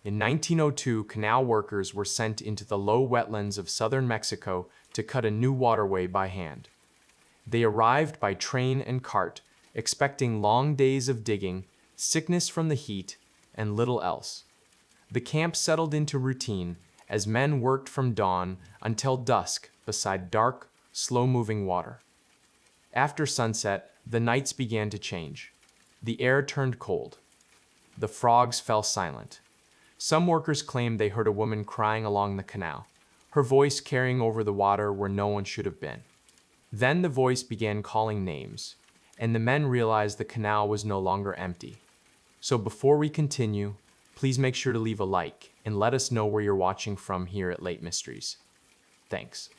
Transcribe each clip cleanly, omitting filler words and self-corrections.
In 1902, canal workers were sent into the low wetlands of southern Mexico to cut a new waterway by hand. They arrived by train and cart, expecting long days of digging, sickness from the heat, and little else. The camp settled into routine as men worked from dawn until dusk beside dark, slow-moving water. After sunset, the nights began to change. The air turned cold. The frogs fell silent. Some workers claimed they heard a woman crying along the canal, her voice carrying over the water where no one should have been. Then the voice began calling names, and the men realized the canal was no longer empty. So before we continue, please make sure to leave a like and let us know where you're watching from here at Late Mysteries. Thanks.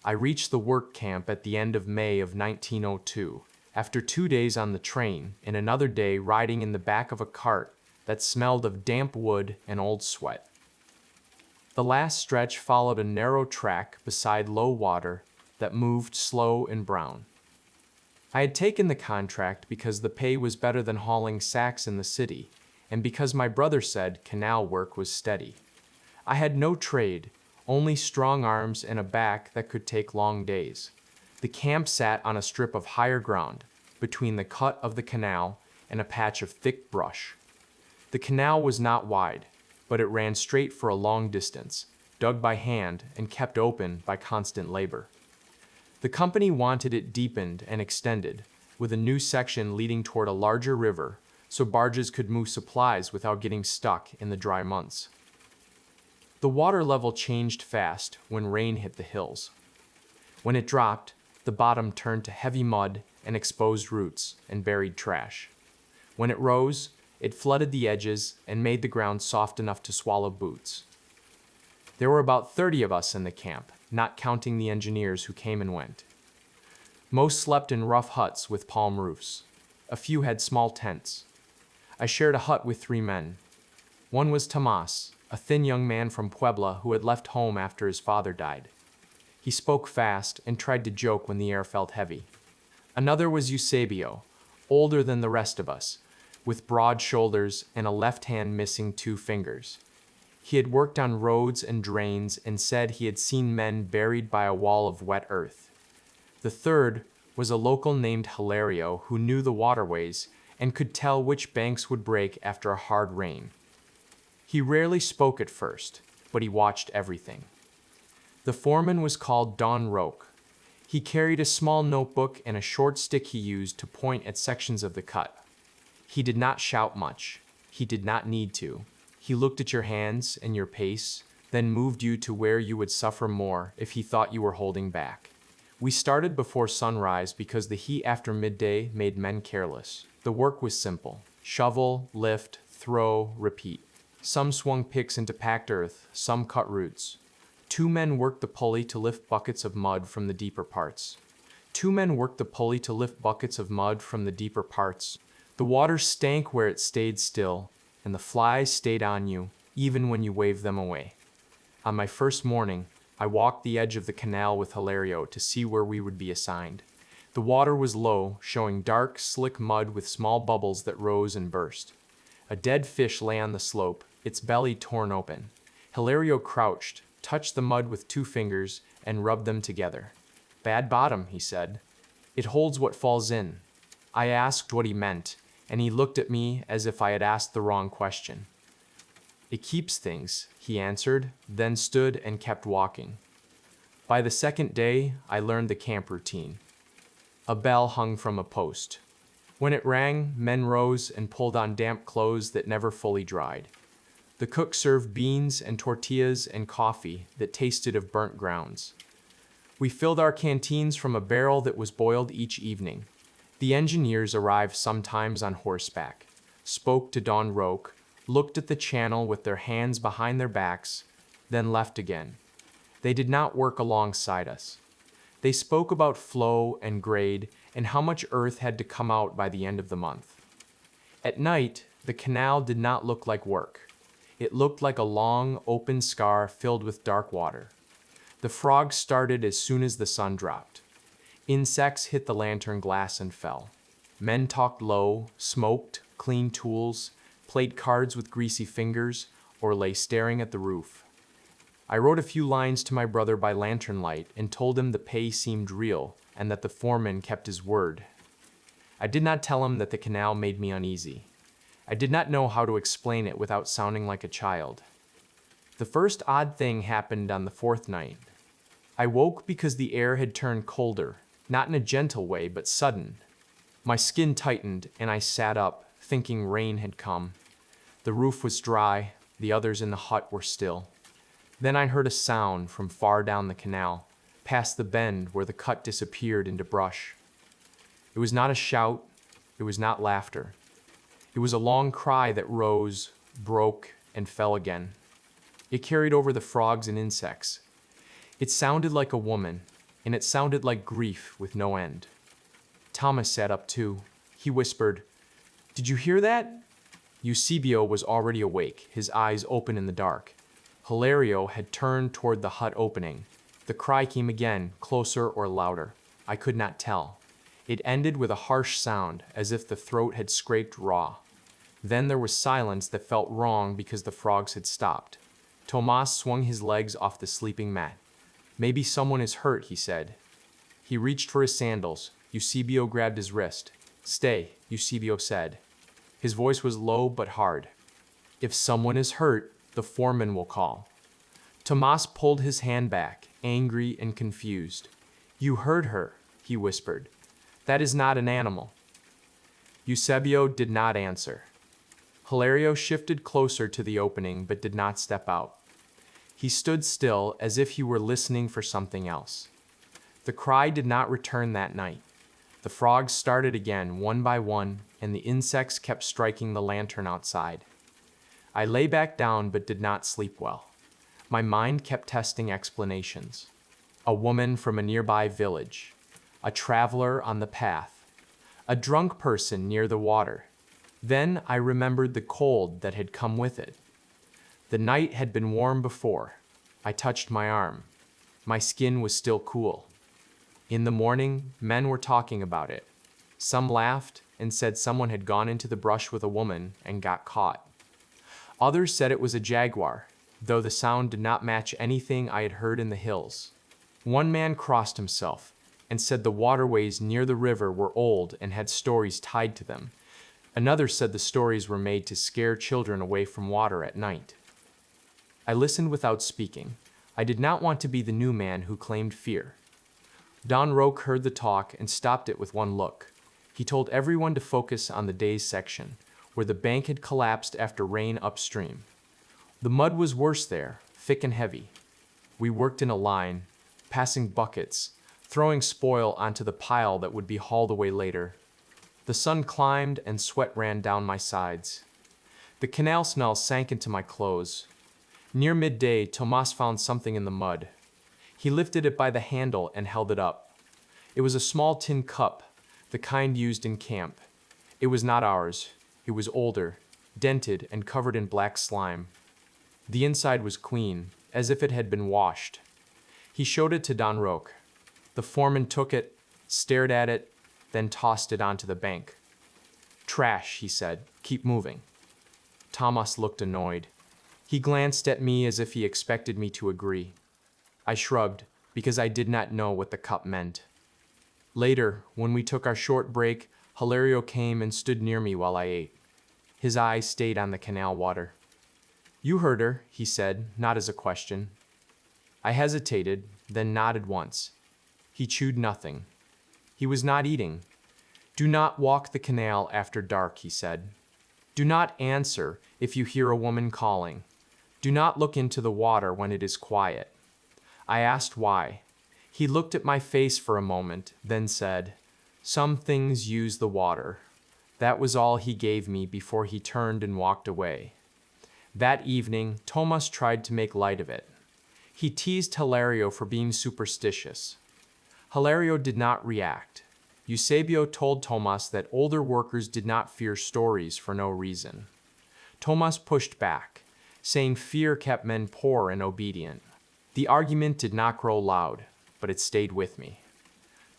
I reached the work camp at the end of May of 1902, after 2 days on the train and another day riding in the back of a cart that smelled of damp wood and old sweat. The last stretch followed a narrow track beside low water that moved slow and brown. I had taken the contract because the pay was better than hauling sacks in the city, and because my brother said canal work was steady. I had no trade, only strong arms and a back that could take long days. The camp sat on a strip of higher ground, between the cut of the canal and a patch of thick brush. The canal was not wide, but it ran straight for a long distance, dug by hand and kept open by constant labor. The company wanted it deepened and extended, with a new section leading toward a larger river, so barges could move supplies without getting stuck in the dry months. The water level changed fast when rain hit the hills. When it dropped, the bottom turned to heavy mud and exposed roots and buried trash. When it rose, it flooded the edges and made the ground soft enough to swallow boots. There were about 30 of us in the camp, not counting the engineers who came and went. Most slept in rough huts with palm roofs. A few had small tents. I shared a hut with 3 men. One was Tomas, a thin young man from Puebla who had left home after his father died. He spoke fast and tried to joke when the air felt heavy. Another was Eusebio, older than the rest of us, with broad shoulders and a left hand missing 2 fingers. He had worked on roads and drains and said he had seen men buried by a wall of wet earth. The third was a local named Hilario who knew the waterways and could tell which banks would break after a hard rain. He rarely spoke at first, but he watched everything. The foreman was called Don Roque. He carried a small notebook and a short stick he used to point at sections of the cut. He did not shout much. He did not need to. He looked at your hands and your pace, then moved you to where you would suffer more if he thought you were holding back. We started before sunrise because the heat after midday made men careless. The work was simple. Shovel, lift, throw, repeat. Some swung picks into packed earth, some cut roots. 2 men worked the pulley to lift buckets of mud from the deeper parts. 2 men worked the pulley to lift buckets of mud from the deeper parts. The water stank where it stayed still, and the flies stayed on you, even when you waved them away. On my first morning, I walked the edge of the canal with Hilario to see where we would be assigned. The water was low, showing dark, slick mud with small bubbles that rose and burst. A dead fish lay on the slope, its belly torn open. Hilario crouched, touched the mud with 2 fingers, and rubbed them together. "Bad bottom," he said. "It holds what falls in." I asked what he meant, and he looked at me as if I had asked the wrong question. "It keeps things," he answered, then stood and kept walking. By the second day, I learned the camp routine. A bell hung from a post. When it rang, men rose and pulled on damp clothes that never fully dried. The cook served beans and tortillas and coffee that tasted of burnt grounds. We filled our canteens from a barrel that was boiled each evening. The engineers arrived sometimes on horseback, spoke to Don Roque, looked at the channel with their hands behind their backs, then left again. They did not work alongside us. They spoke about flow and grade and how much earth had to come out by the end of the month. At night, the canal did not look like work. It looked like a long, open scar filled with dark water. The frogs started as soon as the sun dropped. Insects hit the lantern glass and fell. Men talked low, smoked, cleaned tools, played cards with greasy fingers, or lay staring at the roof. I wrote a few lines to my brother by lantern light and told him the pay seemed real and that the foreman kept his word. I did not tell him that the canal made me uneasy. I did not know how to explain it without sounding like a child. The first odd thing happened on the fourth night. I woke because the air had turned colder, not in a gentle way, but sudden. My skin tightened and I sat up, thinking rain had come. The roof was dry, the others in the hut were still. Then I heard a sound from far down the canal, past the bend where the cut disappeared into brush. It was not a shout, it was not laughter. It was a long cry that rose, broke, and fell again. It carried over the frogs and insects. It sounded like a woman, and it sounded like grief with no end. Thomas sat up too. He whispered, "Did you hear that?" Eusebio was already awake, his eyes open in the dark. Hilario had turned toward the hut opening. The cry came again, closer or louder. I could not tell. It ended with a harsh sound, as if the throat had scraped raw. Then there was silence that felt wrong because the frogs had stopped. Tomas swung his legs off the sleeping mat. "Maybe someone is hurt," he said. He reached for his sandals. Eusebio grabbed his wrist. "Stay," Eusebio said. His voice was low but hard. "If someone is hurt, the foreman will call." Tomas pulled his hand back, angry and confused. "You heard her," he whispered. "That is not an animal." Eusebio did not answer. Hilario shifted closer to the opening but did not step out. He stood still as if he were listening for something else. The cry did not return that night. The frogs started again, one by one, and the insects kept striking the lantern outside. I lay back down but did not sleep well. My mind kept testing explanations. A woman from a nearby village. A traveler on the path. A drunk person near the water. Then I remembered the cold that had come with it. The night had been warm before. I touched my arm. My skin was still cool. In the morning, men were talking about it. Some laughed and said someone had gone into the brush with a woman and got caught. Others said it was a jaguar, though the sound did not match anything I had heard in the hills. One man crossed himself and said the waterways near the river were old and had stories tied to them. Another said the stories were made to scare children away from water at night. I listened without speaking. I did not want to be the new man who claimed fear. Don Roque heard the talk and stopped it with one look. He told everyone to focus on the day's section, where the bank had collapsed after rain upstream. The mud was worse there, thick and heavy. We worked in a line, passing buckets, throwing spoil onto the pile that would be hauled away later. The sun climbed and sweat ran down my sides. The canal smell sank into my clothes. Near midday, Tomas found something in the mud. He lifted it by the handle and held it up. It was a small tin cup, the kind used in camp. It was not ours. It was older, dented and covered in black slime. The inside was clean, as if it had been washed. He showed it to Don Roque. The foreman took it, stared at it, then tossed it onto the bank. "Trash," he said. "Keep moving." Thomas looked annoyed. He glanced at me as if he expected me to agree. I shrugged, because I did not know what the cup meant. Later, when we took our short break, Hilario came and stood near me while I ate. His eyes stayed on the canal water. "You heard her," he said, not as a question. I hesitated, then nodded once. He chewed nothing. He was not eating. "Do not walk the canal after dark," he said. "Do not answer if you hear a woman calling. Do not look into the water when it is quiet." I asked why. He looked at my face for a moment, then said, "Some things use the water." That was all he gave me before he turned and walked away. That evening, Tomas tried to make light of it. He teased Hilario for being superstitious. Hilario did not react. Eusebio told Tomas that older workers did not fear stories for no reason. Tomas pushed back, saying fear kept men poor and obedient. The argument did not grow loud, but it stayed with me.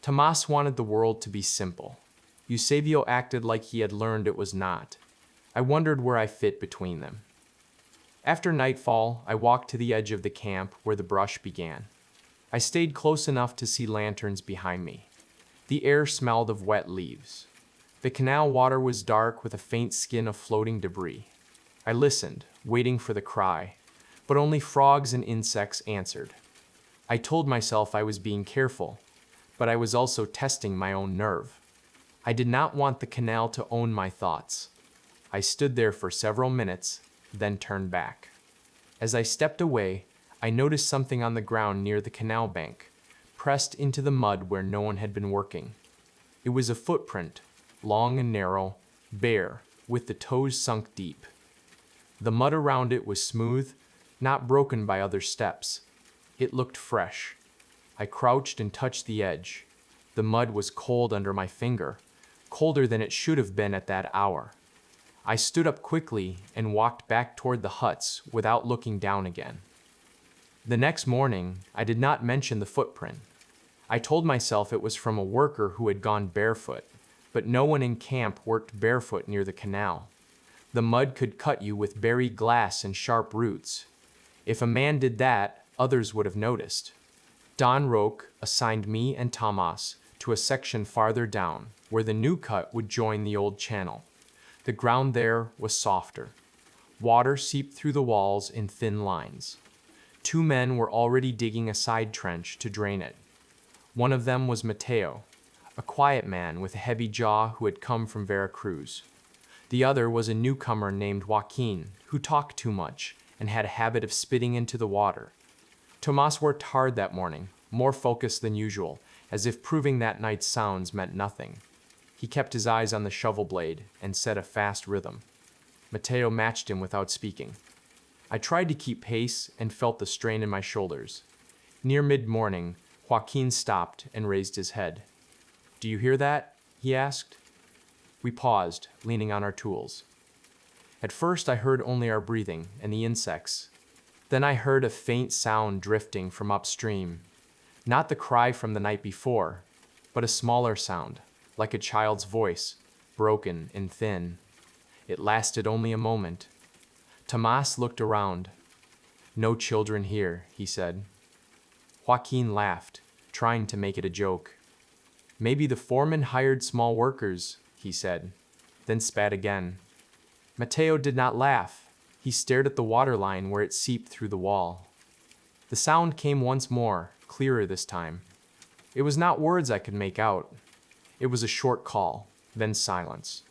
Tomas wanted the world to be simple. Eusebio acted like he had learned it was not. I wondered where I fit between them. After nightfall, I walked to the edge of the camp where the brush began. I stayed close enough to see lanterns behind me. The air smelled of wet leaves. The canal water was dark with a faint skin of floating debris. I listened, waiting for the cry, but only frogs and insects answered. I told myself I was being careful, but I was also testing my own nerve. I did not want the canal to own my thoughts. I stood there for several minutes, then turned back. As I stepped away, I noticed something on the ground near the canal bank, pressed into the mud where no one had been working. It was a footprint, long and narrow, bare, with the toes sunk deep. The mud around it was smooth, not broken by other steps. It looked fresh. I crouched and touched the edge. The mud was cold under my finger, colder than it should have been at that hour. I stood up quickly and walked back toward the huts without looking down again. The next morning, I did not mention the footprint. I told myself it was from a worker who had gone barefoot, but no one in camp worked barefoot near the canal. The mud could cut you with buried glass and sharp roots. If a man did that, others would have noticed. Don Roque assigned me and Tomas to a section farther down, where the new cut would join the old channel. The ground there was softer. Water seeped through the walls in thin lines. 2 men were already digging a side trench to drain it. One of them was Mateo, a quiet man with a heavy jaw who had come from Veracruz. The other was a newcomer named Joaquin, who talked too much and had a habit of spitting into the water. Tomas worked hard that morning, more focused than usual, as if proving that night's sounds meant nothing. He kept his eyes on the shovel blade and set a fast rhythm. Mateo matched him without speaking. I tried to keep pace and felt the strain in my shoulders. Near mid-morning, Joaquin stopped and raised his head. "Do you hear that?" he asked. We paused, leaning on our tools. At first I heard only our breathing and the insects. Then I heard a faint sound drifting from upstream. Not the cry from the night before, but a smaller sound, like a child's voice, broken and thin. It lasted only a moment. Tomas looked around. "No children here," he said. Joaquin laughed, trying to make it a joke. "Maybe the foreman hired small workers," he said, then spat again. Mateo did not laugh. He stared at the water line where it seeped through the wall. The sound came once more, clearer this time. It was not words I could make out. It was a short call, then silence.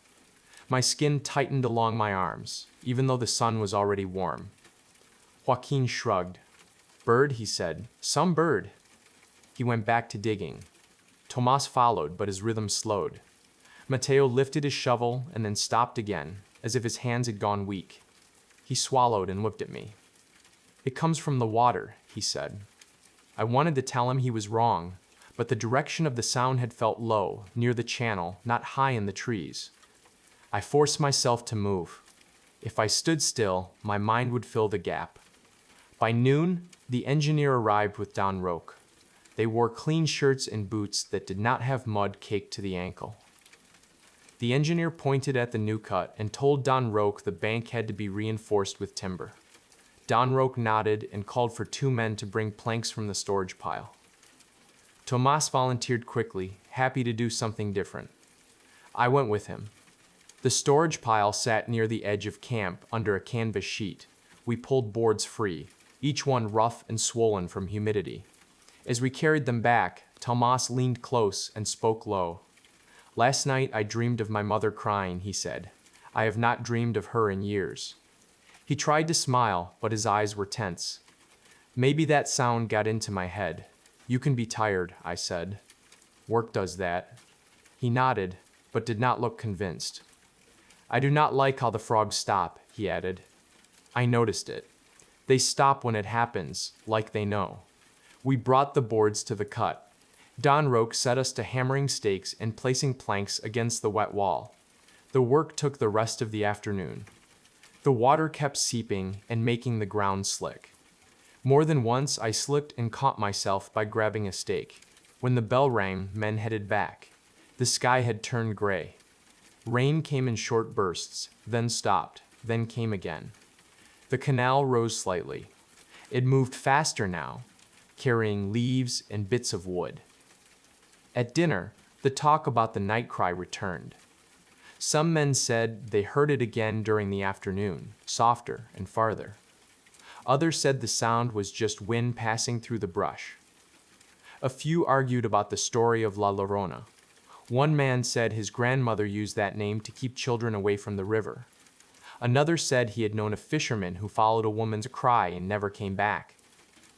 My skin tightened along my arms, even though the sun was already warm. Joaquin shrugged. "Bird," he said. "Some bird." He went back to digging. Tomas followed, but his rhythm slowed. Mateo lifted his shovel and then stopped again, as if his hands had gone weak. He swallowed and looked at me. "It comes from the water," he said. I wanted to tell him he was wrong, but the direction of the sound had felt low, near the channel, not high in the trees. I forced myself to move. If I stood still, my mind would fill the gap. By noon, the engineer arrived with Don Roque. They wore clean shirts and boots that did not have mud caked to the ankle. The engineer pointed at the new cut and told Don Roque the bank had to be reinforced with timber. Don Roque nodded and called for 2 men to bring planks from the storage pile. Tomas volunteered quickly, happy to do something different. I went with him. The storage pile sat near the edge of camp under a canvas sheet. We pulled boards free, each one rough and swollen from humidity. As we carried them back, Tomas leaned close and spoke low. "Last night I dreamed of my mother crying," he said. "I have not dreamed of her in years." He tried to smile, but his eyes were tense. "Maybe that sound got into my head. You can be tired," I said. "Work does that." He nodded, but did not look convinced. "I do not like how the frogs stop," he added. I noticed it. They stop when it happens, like they know. We brought the boards to the cut. Don Roque set us to hammering stakes and placing planks against the wet wall. The work took the rest of the afternoon. The water kept seeping and making the ground slick. More than once I slipped and caught myself by grabbing a stake. When the bell rang, men headed back. The sky had turned gray. Rain came in short bursts, then stopped, then came again. The canal rose slightly. It moved faster now, carrying leaves and bits of wood. At dinner, the talk about the night cry returned. Some men said they heard it again during the afternoon, softer and farther. Others said the sound was just wind passing through the brush. A few argued about the story of La Llorona. One man said his grandmother used that name to keep children away from the river. Another said he had known a fisherman who followed a woman's cry and never came back.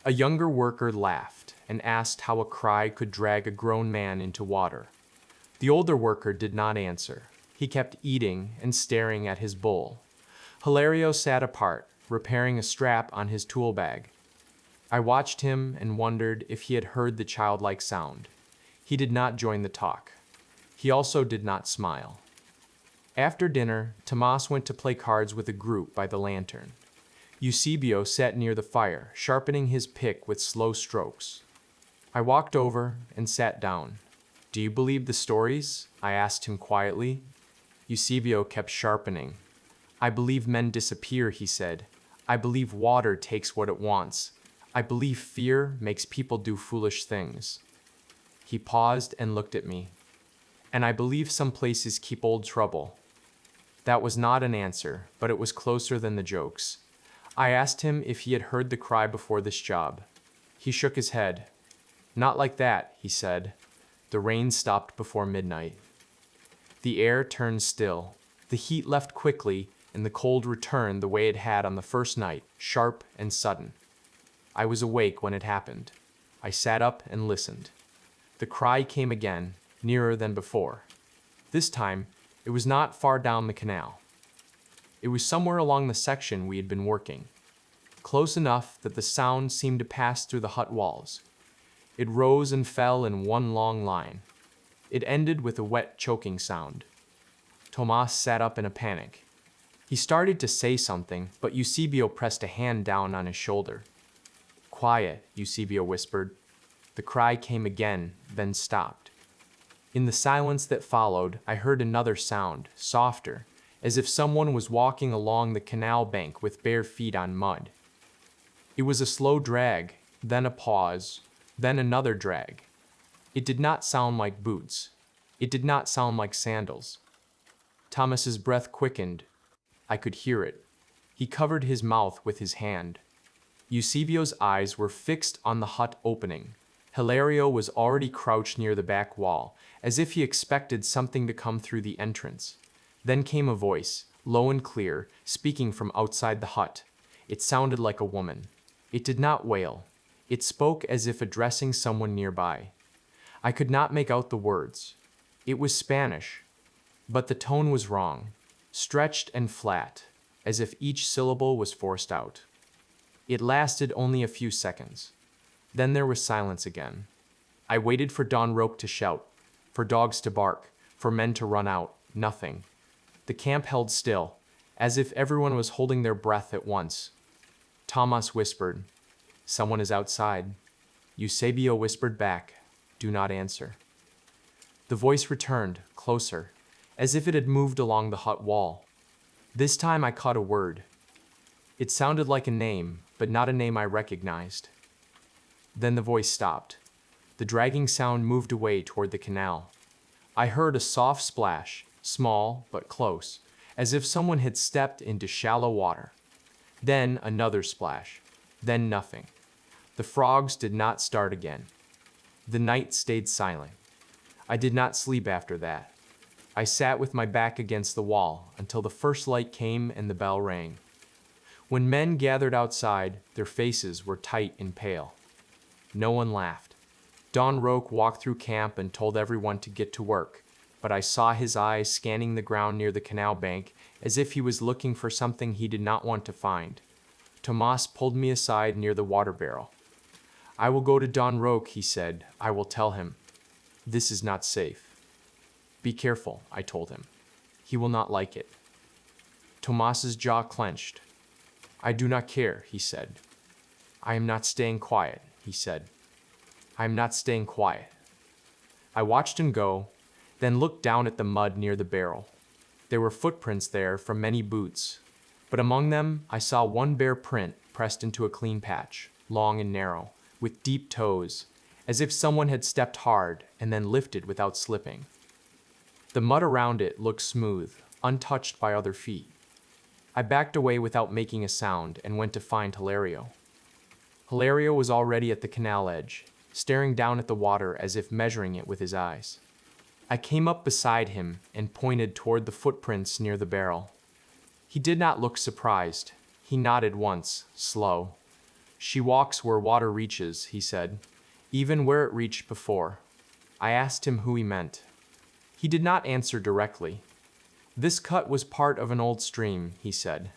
A younger worker laughed and asked how a cry could drag a grown man into water. The older worker did not answer. He kept eating and staring at his bowl. Hilario sat apart, repairing a strap on his tool bag. I watched him and wondered if he had heard the childlike sound. He did not join the talk. He also did not smile. After dinner, Tomas went to play cards with a group by the lantern. Eusebio sat near the fire, sharpening his pick with slow strokes. I walked over and sat down. "Do you believe the stories?" I asked him quietly. Eusebio kept sharpening. "I believe men disappear," he said. "I believe water takes what it wants. I believe fear makes people do foolish things." He paused and looked at me. "And I believe some places keep old trouble." That was not an answer, but it was closer than the jokes. I asked him if he had heard the cry before this job. He shook his head. "Not like that," he said. The rain stopped before midnight. The air turned still. The heat left quickly, and the cold returned the way it had on the first night, sharp and sudden. I was awake when it happened. I sat up and listened. The cry came again, nearer than before. This time, it was not far down the canal. It was somewhere along the section we had been working, close enough that the sound seemed to pass through the hut walls. It rose and fell in one long line. It ended with a wet, choking sound. Tomas sat up in a panic. He started to say something, but Eusebio pressed a hand down on his shoulder. "Quiet," Eusebio whispered. The cry came again, then stopped. In the silence that followed, I heard another sound, softer, as if someone was walking along the canal bank with bare feet on mud. It was a slow drag, then a pause, then another drag. It did not sound like boots. It did not sound like sandals. Thomas's breath quickened. I could hear it. He covered his mouth with his hand. Eusebio's eyes were fixed on the hut opening. Hilario was already crouched near the back wall, as if he expected something to come through the entrance. Then came a voice, low and clear, speaking from outside the hut. It sounded like a woman. It did not wail. It spoke as if addressing someone nearby. I could not make out the words. It was Spanish, but the tone was wrong, stretched and flat, as if each syllable was forced out. It lasted only a few seconds. Then there was silence again. I waited for Don Roque to shout, for dogs to bark, for men to run out. Nothing. The camp held still, as if everyone was holding their breath at once. Tomas whispered, "Someone is outside." Eusebio whispered back, "Do not answer." The voice returned, closer, as if it had moved along the hut wall. This time I caught a word. It sounded like a name, but not a name I recognized. Then the voice stopped. The dragging sound moved away toward the canal. I heard a soft splash, small but close, as if someone had stepped into shallow water. Then another splash, then nothing. The frogs did not start again. The night stayed silent. I did not sleep after that. I sat with my back against the wall until the first light came and the bell rang. When men gathered outside, their faces were tight and pale. No one laughed. Don Roque walked through camp and told everyone to get to work, but I saw his eyes scanning the ground near the canal bank as if he was looking for something he did not want to find. Tomas pulled me aside near the water barrel. "I will go to Don Roque," he said. "I will tell him. This is not safe." "Be careful," I told him. "He will not like it." Tomas's jaw clenched. "I do not care," he said. "I am not staying quiet," he said. "I am not staying quiet." I watched him go, then looked down at the mud near the barrel. There were footprints there from many boots, but But among them, I saw one bare print pressed into a clean patch, long and narrow, with deep toes, as if someone had stepped hard and then lifted without slipping. The mud around it looked smooth, untouched by other feet. I backed away without making a sound and went to find Hilario. Hilario was already at the canal edge, staring down at the water as if measuring it with his eyes. I came up beside him and pointed toward the footprints near the barrel. He did not look surprised. He nodded once, slow. "She walks where water reaches," he said, "even where it reached before." I asked him who he meant. He did not answer directly. "This cut was part of an old stream," he said,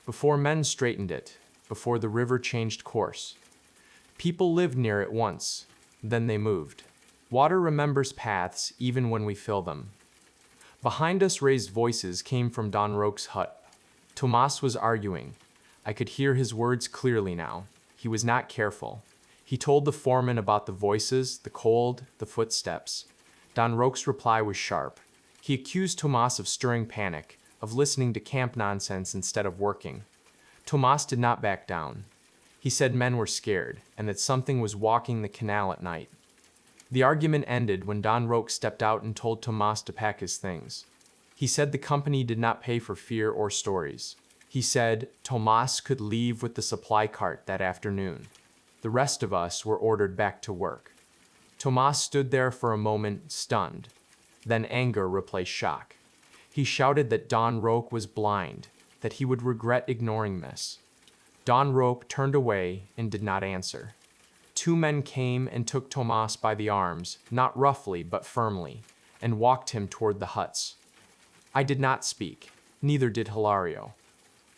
"before men straightened it, before the river changed course. People lived near it once, then they moved. Water remembers paths even when we fill them." Behind us, raised voices came from Don Roque's hut. Tomas was arguing. I could hear his words clearly now. He was not careful. He told the foreman about the voices, the cold, the footsteps. Don Roque's reply was sharp. He accused Tomas of stirring panic, of listening to camp nonsense instead of working. Tomas did not back down. He said men were scared, and that something was walking the canal at night. The argument ended when Don Roque stepped out and told Tomas to pack his things. He said the company did not pay for fear or stories. He said Tomas could leave with the supply cart that afternoon. The rest of us were ordered back to work. Tomas stood there for a moment, stunned. Then anger replaced shock. He shouted that Don Roque was blind, that he would regret ignoring this. Don Roque turned away and did not answer. Two men came and took Tomas by the arms, not roughly but firmly, and walked him toward the huts. I did not speak, neither did Hilario.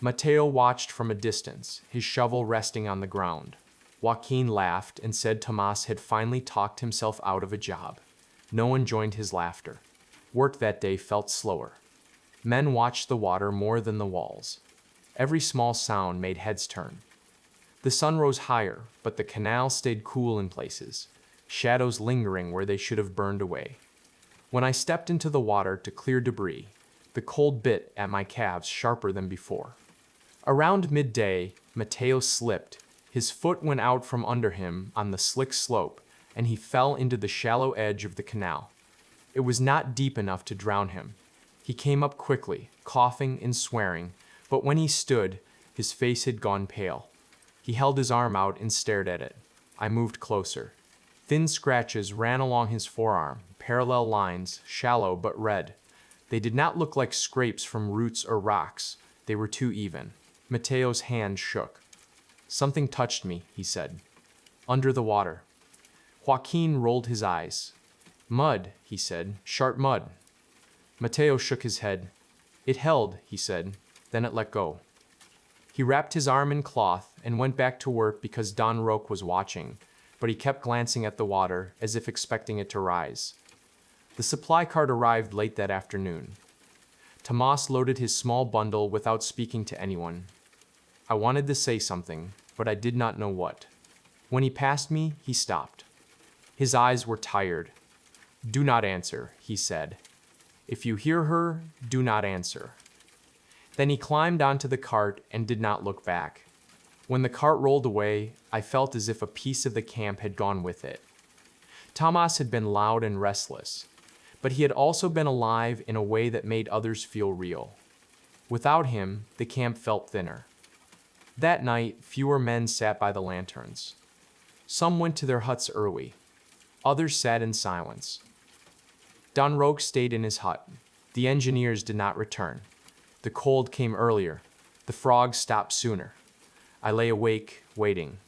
Mateo watched from a distance, his shovel resting on the ground. Joaquin laughed and said Tomas had finally talked himself out of a job. No one joined his laughter. Work that day felt slower. Men watched the water more than the walls. Every small sound made heads turn. The sun rose higher, but the canal stayed cool in places, shadows lingering where they should have burned away. When I stepped into the water to clear debris, the cold bit at my calves sharper than before. Around midday, Mateo slipped. His foot went out from under him on the slick slope, and he fell into the shallow edge of the canal. It was not deep enough to drown him. He came up quickly, coughing and swearing, but when he stood, his face had gone pale. He held his arm out and stared at it. I moved closer. Thin scratches ran along his forearm, parallel lines, shallow but red. They did not look like scrapes from roots or rocks. They were too even. Mateo's hand shook. "Something touched me," he said. "Under the water." Joaquin rolled his eyes. "Mud," he said. "Sharp mud." Mateo shook his head. "It held," he said. Then it let go. He wrapped his arm in cloth and went back to work because Don Roque was watching, but he kept glancing at the water as if expecting it to rise. The supply cart arrived late that afternoon. Tomas loaded his small bundle without speaking to anyone. I wanted to say something, but I did not know what. When he passed me, he stopped. His eyes were tired. "Do not answer," he said. "If you hear her, do not answer." Then he climbed onto the cart and did not look back. When the cart rolled away, I felt as if a piece of the camp had gone with it. Tomas had been loud and restless, but he had also been alive in a way that made others feel real. Without him, the camp felt thinner. That night, fewer men sat by the lanterns. Some went to their huts early. Others sat in silence. Don Roque stayed in his hut. The engineers did not return. The cold came earlier. The frogs stopped sooner. I lay awake, waiting.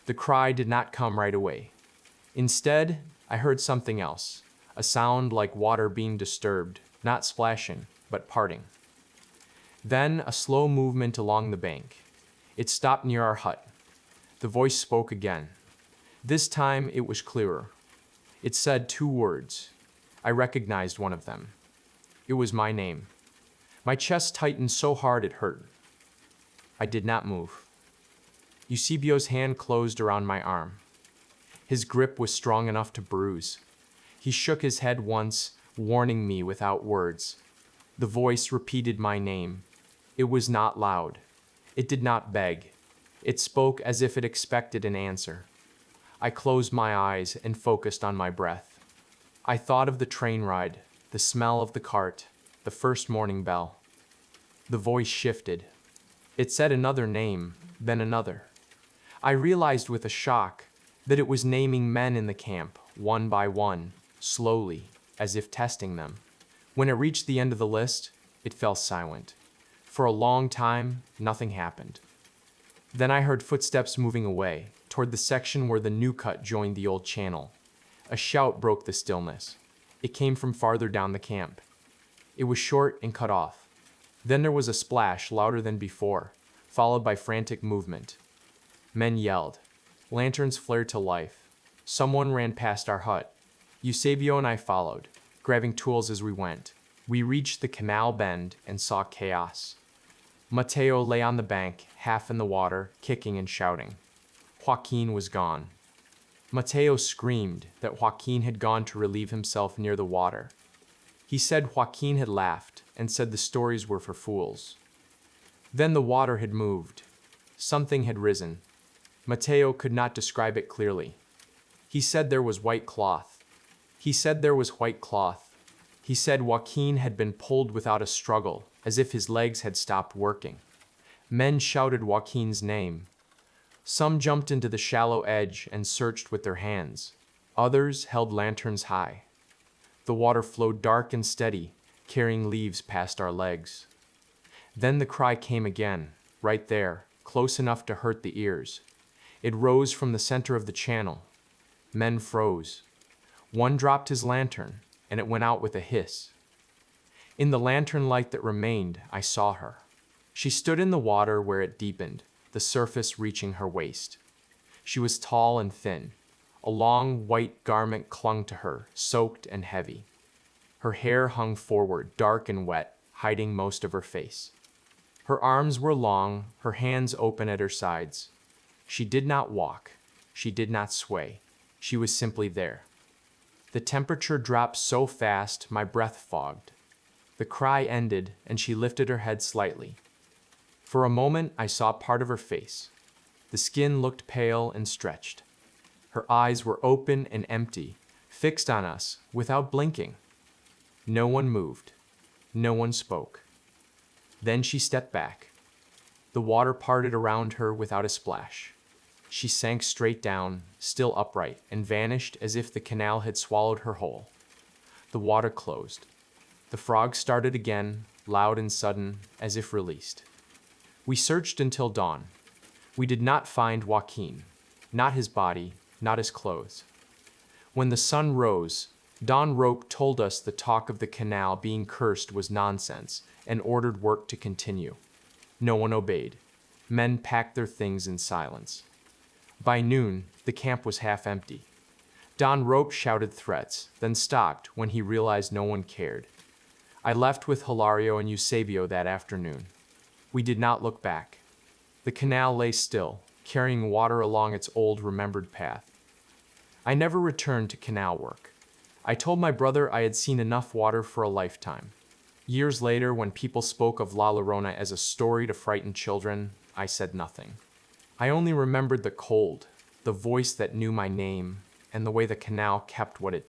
The cry did not come right away. Instead, I heard something else, a sound like water being disturbed, not splashing, but parting. Then a slow movement along the bank. It stopped near our hut. The voice spoke again. This time it was clearer. It said two words. I recognized one of them. It was my name. My chest tightened so hard it hurt. I did not move. Eusebio's hand closed around my arm. His grip was strong enough to bruise. He shook his head once, warning me without words. The voice repeated my name. It was not loud. It did not beg. It spoke as if it expected an answer. I closed my eyes and focused on my breath. I thought of the train ride, the smell of the cart, the first morning bell. The voice shifted. It said another name, then another. I realized with a shock that it was naming men in the camp, one by one, slowly, as if testing them. When it reached the end of the list, it fell silent. For a long time, nothing happened. Then I heard footsteps moving away, toward the section where the new cut joined the old channel. A shout broke the stillness. It came from farther down the camp. It was short and cut off. Then there was a splash louder than before, followed by frantic movement. Men yelled. Lanterns flared to life. Someone ran past our hut. Eusebio and I followed, grabbing tools as we went. We reached the canal bend and saw chaos. Mateo lay on the bank, half in the water, kicking and shouting. Joaquin was gone. Mateo screamed that Joaquin had gone to relieve himself near the water. He said Joaquin had laughed and said the stories were for fools. Then the water had moved. Something had risen. Mateo could not describe it clearly. He said there was white cloth. He said there was white cloth. He said Joaquin had been pulled without a struggle, as if his legs had stopped working. Men shouted Joaquin's name. Some jumped into the shallow edge and searched with their hands. Others held lanterns high. The water flowed dark and steady, carrying leaves past our legs. Then the cry came again, right there, close enough to hurt the ears. It rose from the center of the channel. Men froze. One dropped his lantern, and it went out with a hiss. In the lantern light that remained, I saw her. She stood in the water where it deepened, the surface reaching her waist. She was tall and thin. A long white garment clung to her, soaked and heavy. Her hair hung forward, dark and wet, hiding most of her face. Her arms were long, her hands open at her sides. She did not walk. She did not sway. She was simply there. The temperature dropped so fast, my breath fogged. The cry ended, and she lifted her head slightly. For a moment, I saw part of her face. The skin looked pale and stretched. Her eyes were open and empty, fixed on us, without blinking. No one moved. No one spoke. Then she stepped back. The water parted around her without a splash. She sank straight down, still upright, and vanished as if the canal had swallowed her whole. The water closed. The frogs started again, loud and sudden, as if released. We searched until dawn. We did not find Joaquin, not his body, not his clothes. When the sun rose, Don Rope told us the talk of the canal being cursed was nonsense and ordered work to continue. No one obeyed. Men packed their things in silence. By noon, the camp was half empty. Don Rope shouted threats, then stopped when he realized no one cared. I left with Hilario and Eusebio that afternoon. We did not look back. The canal lay still, carrying water along its old remembered path. I never returned to canal work. I told my brother I had seen enough water for a lifetime. Years later, when people spoke of La Llorona as a story to frighten children, I said nothing. I only remembered the cold, the voice that knew my name, and the way the canal kept what it